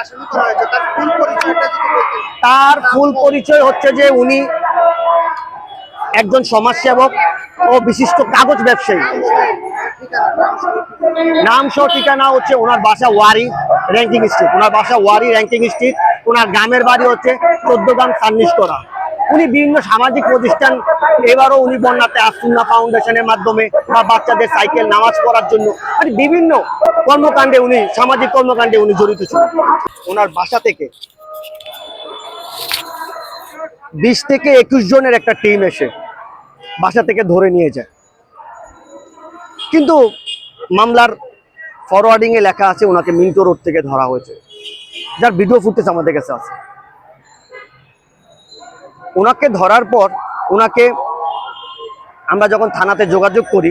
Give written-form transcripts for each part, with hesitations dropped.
আসামি করা হয়েছে তার ফুল পরিচয়টা যদি বলতেন। তার ফুল পরিচয় হচ্ছে যে উনি একজন সমাজসেবক ও বিশিষ্ট কাগজ ব্যবসায়ী। নাম সহ ঠিকানা হচ্ছে ওনার বাসা ওয়ারি র্যাঙ্কিং স্ট্রিট, ওনার বাসা ওয়ারি র্যাঙ্কিং স্ট্রিট, ওনার গ্রামের বাড়ি হচ্ছে 14 গ্রাম সান্নিসকরা। উনি বিভিন্ন সামাজিক প্রতিষ্ঠান, এবারও উনি বন্যাতে আসুন্না ফাউন্ডেশনের মাধ্যমে বা বাচ্চাদের সাইকেল নামাজ পড়ার জন্য মানে বিভিন্ন কর্মকাণ্ডে উনি সামাজিক কর্মকাণ্ডে উনি জড়িত ছিলেন। ওনার বাসা থেকে 20 থেকে 21 জনের একটা টিম এসে বাসা থেকে ধরে নিয়ে যায়। কিন্তু মামলার ফরওয়ার্ডিং এ লেখা আছে ওনাকে মিন্টো রোড থেকে ধরা হয়েছে, যার ভিডিও ফুটেজ আমাদের কাছে আছে। ওনাকে ধরার পর ওনাকে আমরা যখন থানাতে যোগাযোগ করি,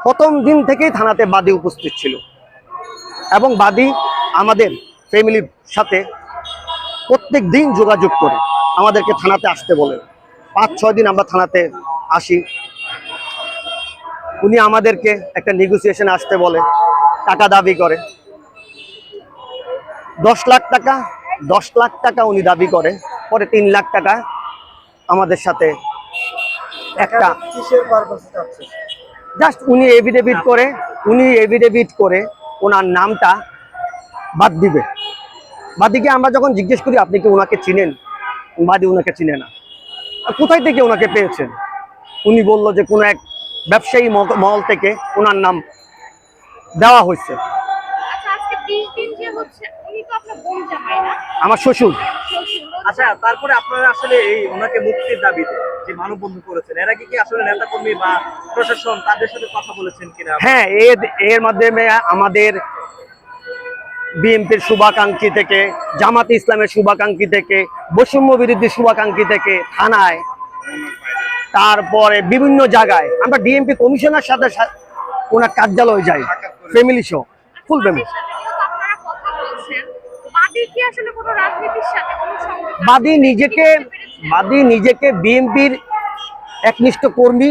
প্রথম দিন থেকেই থানাতে বাদী উপস্থিত ছিল এবং বাদী আমাদের ফ্যামিলির সাথে প্রত্যেক দিন যোগাযোগ করে আমাদেরকে থানাতে আসতে বলে। 5-6 দিন আমরা থানাতে আসি, উনি আমাদেরকে একটা নেগোসিয়েশন আসতে বলে, টাকা দাবি করে 10 লাখ টাকা। 10 লাখ টাকা উনি দাবি করে, পরে 3 লাখ টাকা আমাদের সাথে একটা কিসের পারপাসে চাচ্ছে? জাস্ট উনি এভিডেভিট করে ওনার নামটা বাদ দিবে। বাদীকে আমরা যখন জিজ্ঞেস করি আপনি কি ওনাকে চিনেন, বাদী ওনাকে চিনে না। কোথায় থেকে ওনাকে পেয়েছেন? উনি বলল যে কোনো এক ব্যবসায়ী মহল থেকে ওনার নাম দেওয়া হয়েছে। আমার শ্বশুর। আচ্ছা, তারপরে আপনারা আসলে এই ওনাকে মুক্তির দাবিতে যে মানববন্ধন করেছেন, এর আগে কি আসলে নেতাকর্মী বা প্রশাসন তাদের সাথে কথা বলেছেন কিনা? হ্যাঁ, এর মাধ্যমে আমাদের বিএনপির শুভাকাঙ্ক্ষী থেকে, জামাতে ইসলামের শুভাকাঙ্ক্ষী থেকে, বৈষম্য বিরোধী শুভাকাঙ্ক্ষী থেকে থানায়, তারপরে বিভিন্ন জায়গায় আমরা ডিএমপি কমিশনার সাথে ওনার কার্যালয়ে যাই, ফ্যামিলি সহ ফুল ফ্যামিলি। বাদী নিজেকে বিএনপির একনিষ্ঠ কর্মী।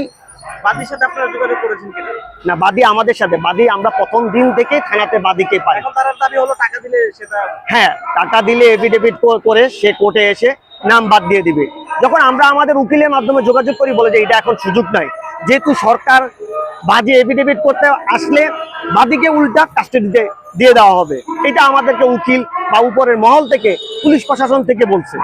বাদীর সাথে আপনারা যোগাযোগ করেছেন কিনা? না, বাদী আমাদের সাথে, বাদী আমরা প্রথম দিন থেকে থানাতে বাদীকে পাই। এখন তার দাবি হলো টাকা দিলে সেটা। হ্যাঁ, টাকা দিলে এফিডেভিট করে সে কোর্টে এসে নাম বাদ দিয়ে দিবে। যখন আমরা আমাদের উকিলের মাধ্যমে যোগাযোগ করি, বলে যে এটা এখন সুযোগ নাই, যেহেতু সরকার বাদী এফিডেভিট করতে আসলে বাদীকে উল্টা কাস্টডিতে দিয়ে দেওয়া হবে। এটা আমাদেরকে উকিল বা উপরের মহল থেকে, পুলিশ প্রশাসন থেকে বলছে।